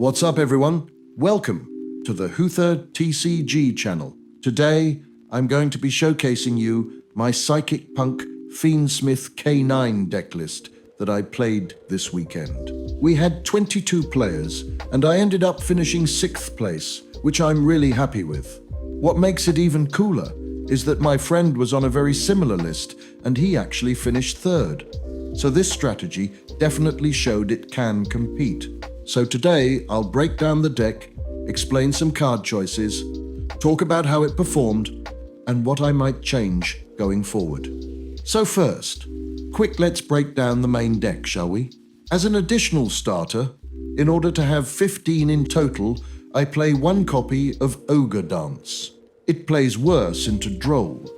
What's up everyone? Welcome to the Huther TCG channel. Today I'm going to be showcasing you my Psychic Punk Fiendsmith K9 decklist that I played this weekend. We had 22 players and I ended up finishing 6th place, which I'm really happy with. What makes it even cooler is that my friend was on a very similar list and he actually finished 3rd. So this strategy definitely showed it can compete. So today I'll break down the deck, explain some card choices, talk about how it performed, and what I might change going forward. So first, let's break down the main deck, shall we? As an additional starter, in order to have 15 in total, I play 1 copy of Ogre Dance. It plays worse into Droll,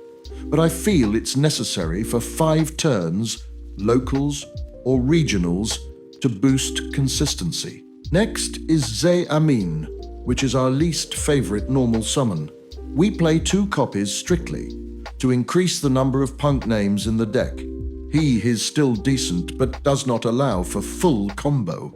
but I feel it's necessary for 5 turns, locals or regionals, to boost consistency. Next is Amin, which is our least favorite normal summon. We play 2 copies strictly, to increase the number of punk names in the deck. He is still decent, but does not allow for full combo.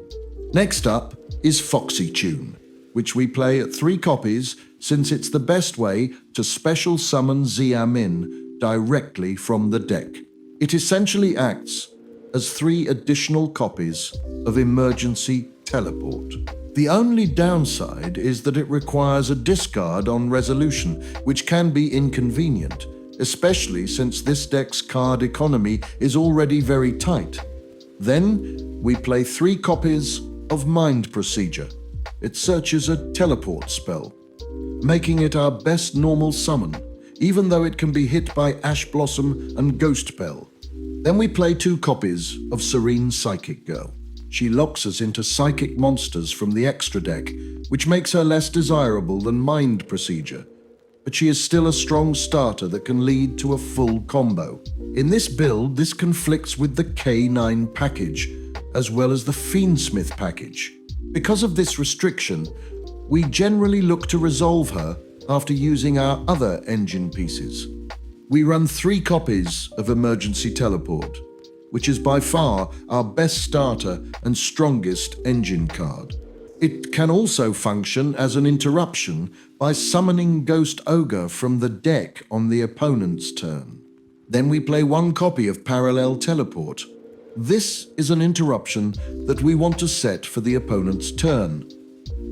Next up is Foxy tune, which we play at 3 copies since it's the best way to special summon Amin directly from the deck. It essentially acts as 3 additional copies of Emergency Teleport. The only downside is that it requires a discard on resolution, which can be inconvenient, especially since this deck's card economy is already very tight. Then we play 3 copies of Mind Procedure. It searches a teleport spell, making it our best normal summon, even though it can be hit by Ash Blossom and Ghost Bell. Then we play 2 copies of Serene Psychic Girl. She locks us into psychic monsters from the extra deck, which makes her less desirable than Mind Procedure, but she is still a strong starter that can lead to a full combo. In this build, this conflicts with the K9 package, as well as the Fiendsmith package. Because of this restriction, we generally look to resolve her after using our other engine pieces. We run 3 copies of Emergency Teleport, which is by far our best starter and strongest engine card. It can also function as an interruption by summoning Ghost Ogre from the deck on the opponent's turn. Then we play 1 copy of Parallel Teleport. This is an interruption that we want to set for the opponent's turn,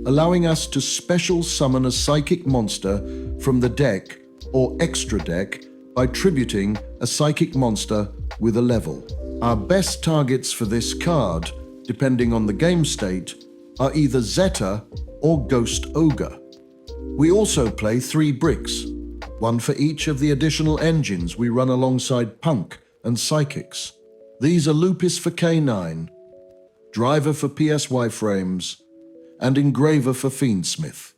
allowing us to special summon a psychic monster from the deck or extra deck by tributing a psychic monster with a level. Our best targets for this card, depending on the game state, are either Zeta or Ghost Ogre. We also play 3 bricks, 1 for each of the additional engines we run alongside Punk and Psychics. These are Lupus for K9, Driver for PSY frames, and Engraver for Fiendsmith.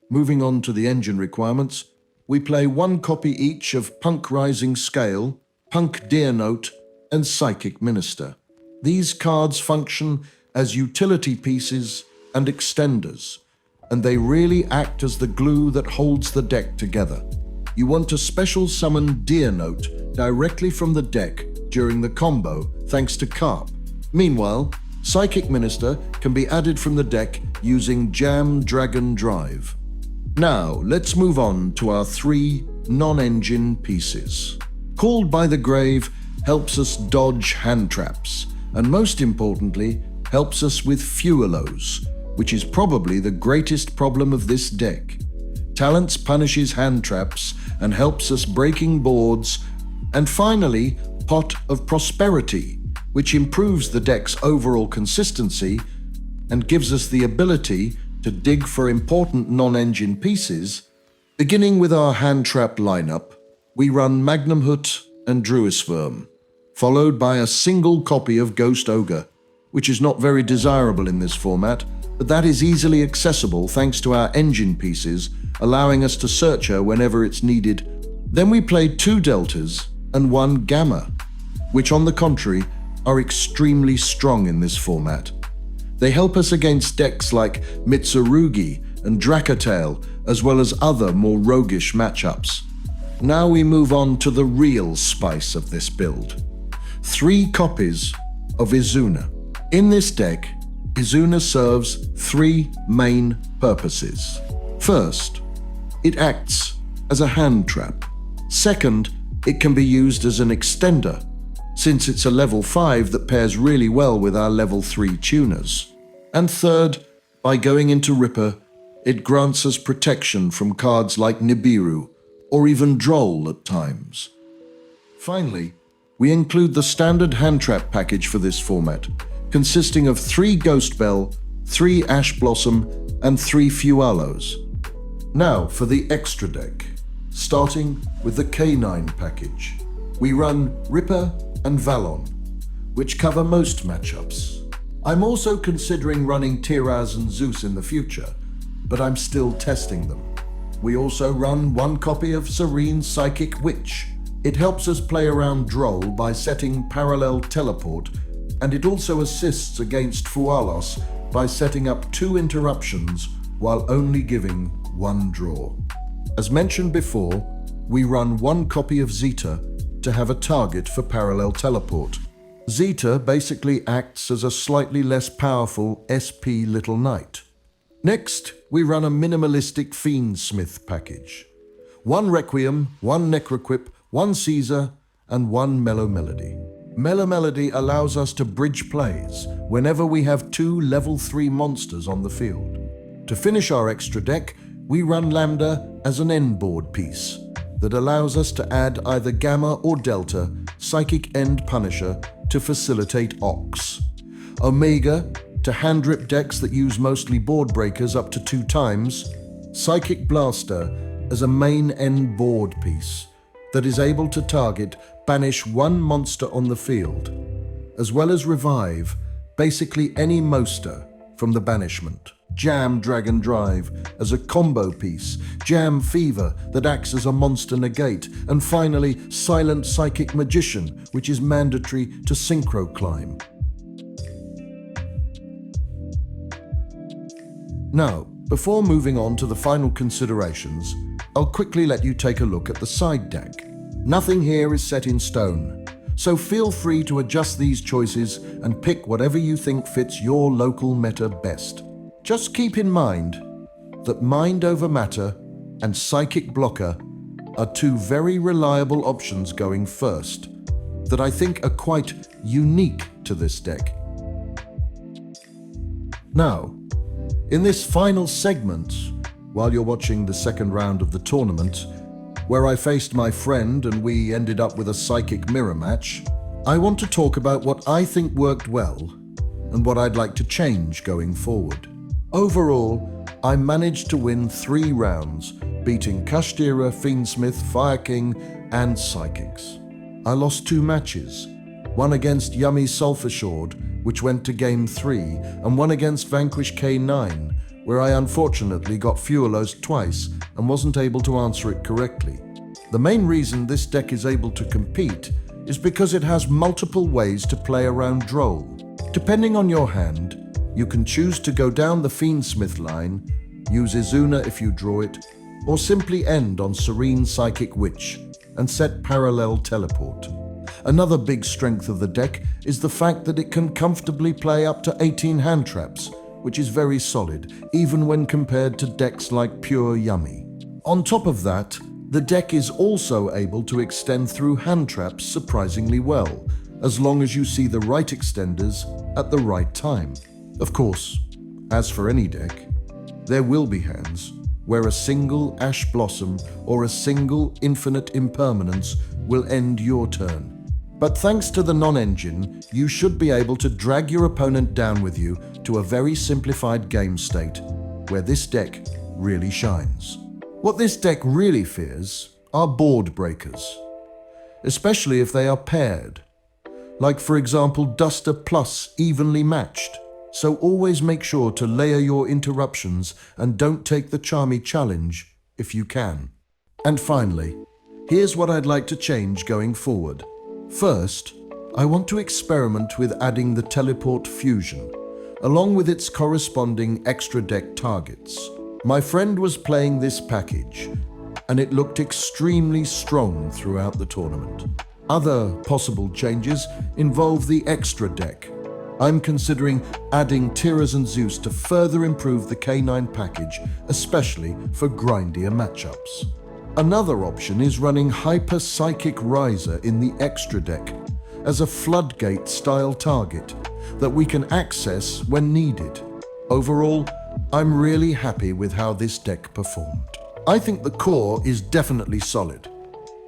Moving on to the engine requirements, we play 1 copy each of Punk Rising Scale, Punk Deer Note, and Psychic Minister. These cards function as utility pieces and extenders, and they really act as the glue that holds the deck together. You want to special summon Deer Note directly from the deck during the combo thanks to Carp. Meanwhile, Psychic Minister can be added from the deck using Jam Dragon Drive. Now, let's move on to our 3 non-engine pieces. Called by the Grave helps us dodge hand traps, and most importantly, helps us with Fuelos, which is probably the greatest problem of this deck. Talents punishes hand traps and helps us breaking boards. And finally, Pot of Prosperity, which improves the deck's overall consistency and gives us the ability to dig for important non-engine pieces. Beginning with our hand trap lineup, we run Magnum Hut and Druisworm, followed by a single copy of Ghost Ogre, which is not very desirable in this format, but that is easily accessible thanks to our engine pieces, allowing us to search her whenever it's needed. Then we play 2 Deltas and 1 Gamma, which on the contrary are extremely strong in this format. They help us against decks like Mitsurugi and Dracatail, as well as other more roguish matchups. Now we move on to the real spice of this build. 3 copies of Izuna. In this deck, Izuna serves three main purposes. First, it acts as a hand trap. Second, it can be used as an extender, since it's a level 5 that pairs really well with our level 3 tuners. And third, by going into Ripper, it grants us protection from cards like Nibiru, or even Droll at times. Finally, we include the standard hand trap package for this format, consisting of 3 Ghost Bell, 3 Ash Blossom, and 3 Fualos. Now for the extra deck. Starting with the K9 package, we run Ripper and Valon, which cover most matchups. I'm also considering running Tiraz and Zeus in the future, but I'm still testing them. We also run 1 copy of Serene Psychic Witch. It helps us play around Droll by setting parallel teleport, and it also assists against Fualos by setting up 2 interruptions while only giving 1 draw. As mentioned before, we run 1 copy of Zeta to have a target for parallel teleport. Zeta basically acts as a slightly less powerful SP Little Knight. Next, we run a minimalistic Fiendsmith package. 1 Requiem, 1 Necroquip, 1 Caesar, and 1 Mellow Melody. Mellow Melody allows us to bridge plays whenever we have 2 level 3 monsters on the field. To finish our extra deck, we run Lambda as an end board piece that allows us to add either Gamma or Delta Psychic End Punisher to facilitate Ox, Omega to hand-rip decks that use mostly board breakers up to 2 times, Psychic Blaster as a main end board piece that is able to target banish 1 monster on the field, as well as revive basically any monster from the banishment. Jam Dragon Drive as a combo piece, Jam Fever that acts as a monster negate, and finally Silent Psychic Magician, which is mandatory to synchro climb. Now, before moving on to the final considerations, I'll quickly let you take a look at the side deck. Nothing here is set in stone, so feel free to adjust these choices and pick whatever you think fits your local meta best. Just keep in mind that Mind Over Matter and Psychic Blocker are 2 very reliable options going first that I think are quite unique to this deck. Now, in this final segment, while you're watching the second round of the tournament, where I faced my friend and we ended up with a Psychic Mirror match, I want to talk about what I think worked well and what I'd like to change going forward. Overall, I managed to win 3 rounds, beating Kashtira, Fiendsmith, Fire King, and Psychics. I lost 2 matches, one against Yummy Sulfurshard, which went to Game 3, and one against Vanquish K9, where I unfortunately got Fualos twice and wasn't able to answer it correctly. The main reason this deck is able to compete is because it has multiple ways to play around Droll. Depending on your hand, you can choose to go down the Fiendsmith line, use Izuna if you draw it, or simply end on Serene Psychic Witch and set parallel teleport. Another big strength of the deck is the fact that it can comfortably play up to 18 hand traps, which is very solid, even when compared to decks like Pure Yummy. On top of that, the deck is also able to extend through hand traps surprisingly well, as long as you see the right extenders at the right time. Of course, as for any deck, there will be hands where a single Ash Blossom or a single Infinite Impermanence will end your turn. But thanks to the non-engine, you should be able to drag your opponent down with you to a very simplified game state, where this deck really shines. What this deck really fears are board breakers, especially if they are paired. Like for example, Duster plus Evenly Matched. So always make sure to layer your interruptions and don't take the Charmy challenge if you can. And finally, here's what I'd like to change going forward. First, I want to experiment with adding the Teleport Fusion, along with its corresponding extra deck targets. My friend was playing this package, and it looked extremely strong throughout the tournament. Other possible changes involve the extra deck, I'm considering adding Tiras and Zeus to further improve the K9 package, especially for grindier matchups. Another option is running Hyper Psychic Riser in the extra deck as a floodgate-style target that we can access when needed. Overall, I'm really happy with how this deck performed. I think the core is definitely solid,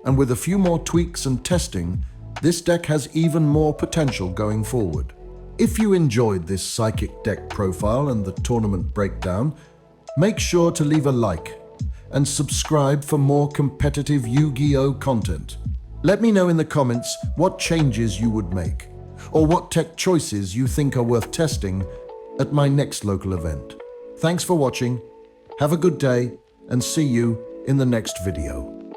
and with a few more tweaks and testing, this deck has even more potential going forward. If you enjoyed this Psychic deck profile and the tournament breakdown, make sure to leave a like and subscribe for more competitive Yu-Gi-Oh! Content. Let me know in the comments what changes you would make, or what tech choices you think are worth testing at my next local event. Thanks for watching, have a good day, and see you in the next video.